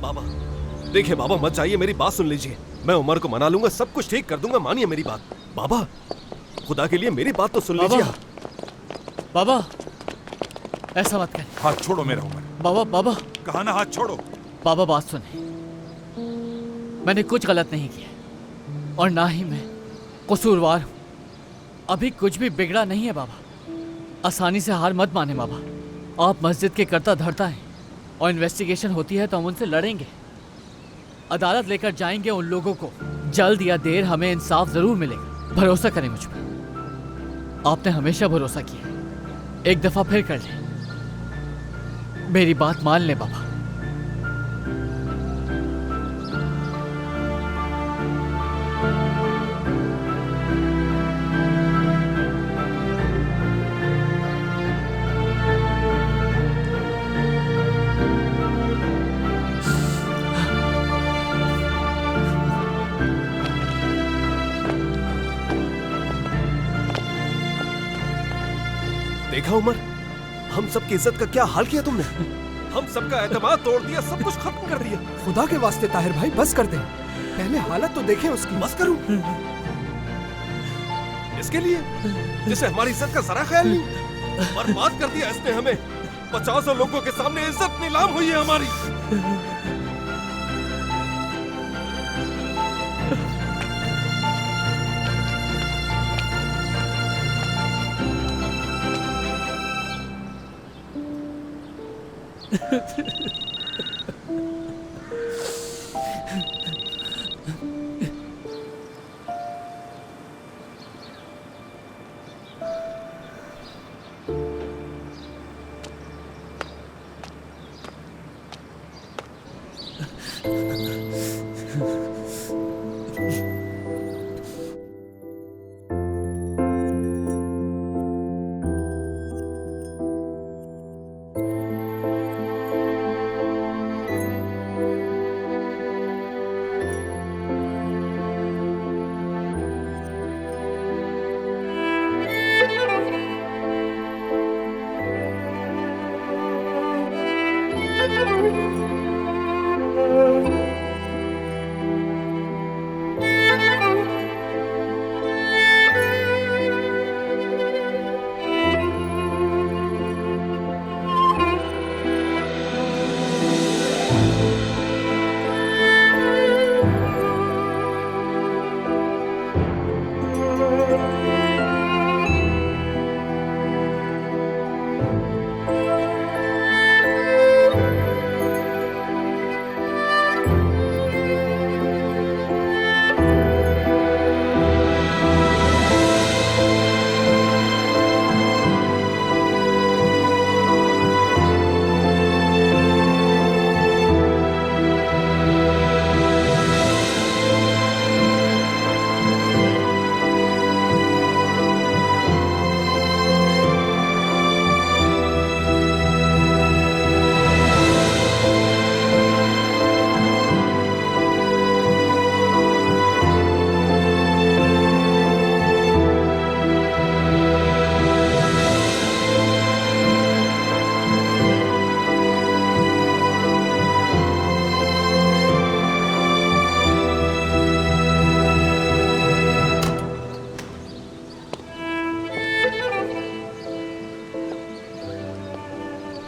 बाबा देखिए बाबा, मत जाइए, मेरी बात सुन लीजिए। मैं उमर को मना लूंगा, सब कुछ ठीक कर दूंगा, मानिए मेरी बात। बाबा खुदा के लिए मेरी बात तो सुन लीजिए। बाबा ऐसा मत कर। हाथ छोड़ो मेरा उमर। बाबा बाबा कहा ना हाथ छोड़ो। बाबा बात सुने, मैंने कुछ गलत नहीं किया और ना ही मैं कसूरवार हूं। अभी कुछ भी बिगड़ा नहीं है बाबा। आसानी से हार मत माने बाबा। आप मस्जिद के करता धरता हैं और इन्वेस्टिगेशन होती है तो हम उनसे लड़ेंगे, अदालत लेकर जाएंगे उन लोगों को। जल्द या देर हमें इंसाफ जरूर मिलेगा, भरोसा करें मुझ पर। आपने हमेशा भरोसा किया, एक दफा फिर कर ले, मेरी बात मान ले बाबा। देखा उमर, हम सबकी इज्जत का क्या हाल किया तुमने। हम सबका एतमाद तोड़ दिया, सब कुछ खत्म कर दिया। खुदा के वास्ते ताहिर भाई बस कर दे, पहले हालत तो देखें उसकी। बस करूं इसके लिए जिसे हमारी इज्जत का जरा ख्याल नहीं। बर्बाद कर दिया इसने हमें। 50 लोगों के सामने इज्जत नीलाम हुई है हमारी।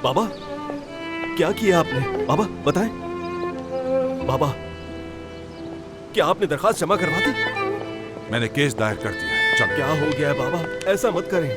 बाबा क्या किया आपने? बाबा बताएं। बाबा क्या आपने दरखास्त जमा करवा दी? मैंने केस दायर कर दिया है। चलो। क्या हो गया है बाबा? ऐसा मत करें।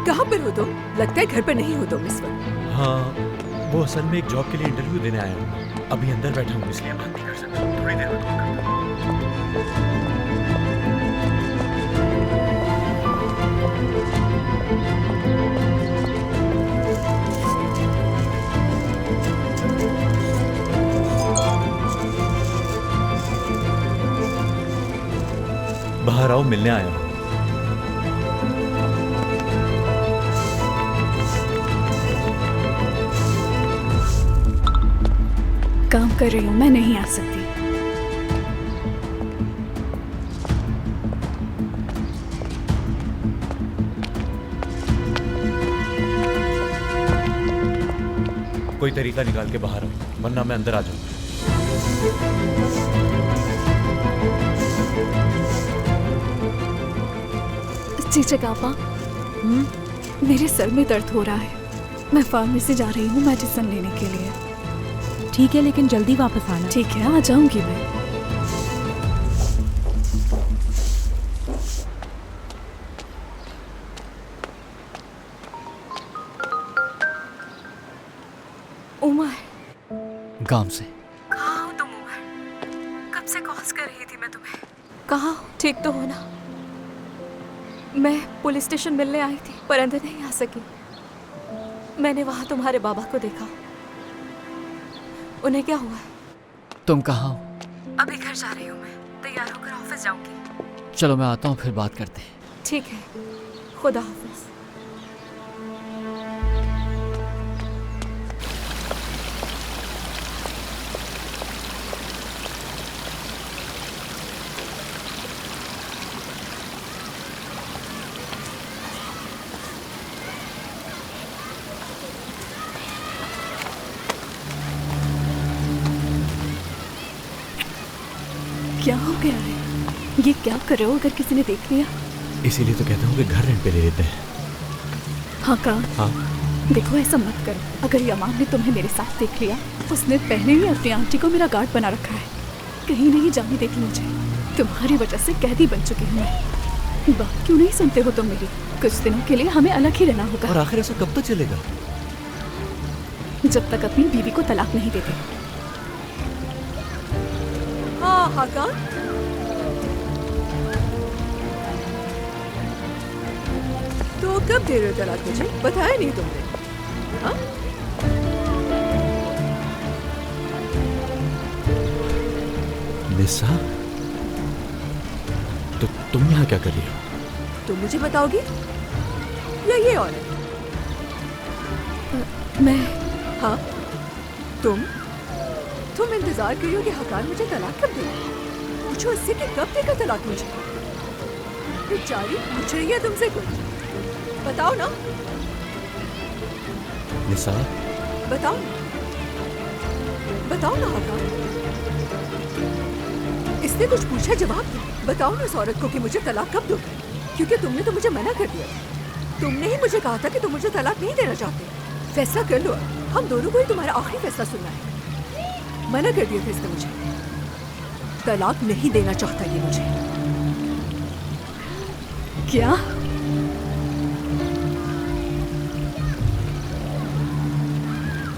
कहाँ पर हो तुम? लगता है घर पर नहीं हो तुम इस वक्त। हाँ, वो असल में एक जॉब के लिए इंटरव्यू देने आया हूँ। अभी अंदर बैठा हूँ इसलिए बात नहीं कर सकता। थोड़ी देर में कॉल करता हूँ। बाहर आओ, मिलने आया हूँ। काम कर रही हूँ, मैं नहीं आ सकती। कोई तरीका निकाल के बाहर आओ, वरना मैं अंदर आ जाऊंगा। चीचक आपा, मेरे सर में दर्द हो रहा है। मैं फार्मेसी जा रही हूँ मेडिसिन लेने के लिए। ठीक है, लेकिन जल्दी वापस आना। ठीक है, आ जाऊंगी मैं। उमर, गांव से। कहाँ हो तुम उमर? कब से कॉल्स कर रही थी मैं तुम्हें। कहाँ हो? ठीक तो हो ना? मैं पुलिस स्टेशन मिलने आई थी पर अंदर नहीं आ सकी। मैंने वहां तुम्हारे बाबा को देखा। उन्हें क्या हुआ? तुम कहाँ हो? अभी घर जा रही हूँ मैं। तैयार होकर ऑफिस जाऊंगी। चलो मैं आता हूँ, फिर बात करते हैं। ठीक है, खुदा हाफिज। क्या हो गया है? ये क्या कर रहे हो? अगर किसी ने देख लिया? इसीलिए तो कहता हूँ कि घर रेंट पे ले लेते हैं। हाँ का? हाँ। देखो ऐसा मत करो। अगर यमान ने तुम्हें मेरे साथ देख लिया, उसने पहले ही अपनी आंटी को मेरा गार्ड बना रखा है। कहीं नहीं जाने देगी मुझे। तुम्हारी वजह से कैदी बन चुकी हूँ मैं। बात क्यों नहीं सुनते हो तुम मेरी? कुछ दिनों के लिए हमें अलग ही रहना होगा। और आखिर ऐसा कब तक चलेगा? जब तक अपनी बीवी को तलाक नहीं देते। हाँ का? तो कब दे रहे हो तलाक मुझे? बताया नहीं तुमने? हाँ? निसा, तो तुम यहाँ क्या कर रही हो? तुम मुझे बताओगी या ये औरत? मैं। हाँ, तुम इंतजार कर रही हो कि हकार मुझे तलाक कब दे? पूछो इससे कि कब देगा तलाक मुझे। बेचारी पूछ रही है तुमसे कुछ। बताओ ना। निसा, बताओ ना हकार। इसने कुछ पूछा, जवाब दो। बताओ ना इस औरत को कि मुझे तलाक कब दोगे? क्योंकि तुमने तो मुझे मना कर दिया। तुमने ही मुझे कहा था कि तुम मुझे तलाक नहीं देना चाहते। फैसला कर लो। हम दोनों को ही तुम्हारा आखिरी फैसला सुनना है। मना कर दिया था इसने मुझे। तलाक नहीं देना चाहता ये मुझे। क्या?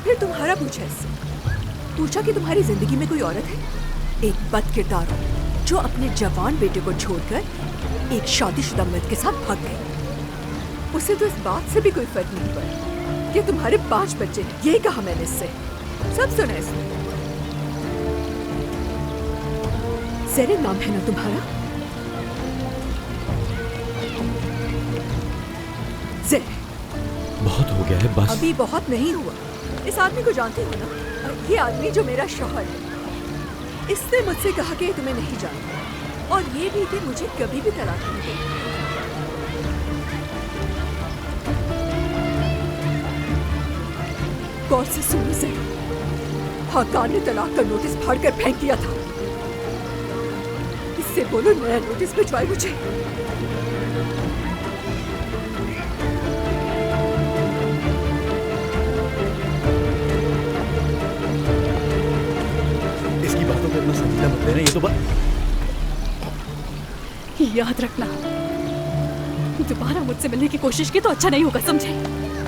फिर तुम्हारा पूछा इससे। पूछा कि तुम्हारी जिंदगी में कोई औरत है? एक बदकिरदार औरत जो अपने जवान बेटे को छोड़कर एक शादीशुदा मर्द के साथ भाग गई। उसे तो इस बात से भी कोई फर्क नहीं पड़ा कि तुम्हारे 5 बच्चे हैं। यही कहा मैंने इससे। सब सुना इसने। ज़ेरे नाम है ना तुम्हारा? ज़ेरे। बहुत हो गया है, बस। अभी बहुत नहीं हुआ। इस आदमी को जानते हो ना? ये आदमी जो मेरा शौहर है, इसने मुझसे कहा कि तुम्हें नहीं जानता, और ये भी कि मुझे कभी भी तलाक नहीं देगी। गौर से सुनो से, हकार ने तलाक का नोटिस फाड़ कर फेंक दिया था। इससे बोलो नया नोटिस भिजवाए मुझे। इसकी बातों को इतना समझना मत लेना। ये तो याद रखना, दोबारा मुझसे मिलने की कोशिश की तो अच्छा नहीं होगा, समझे?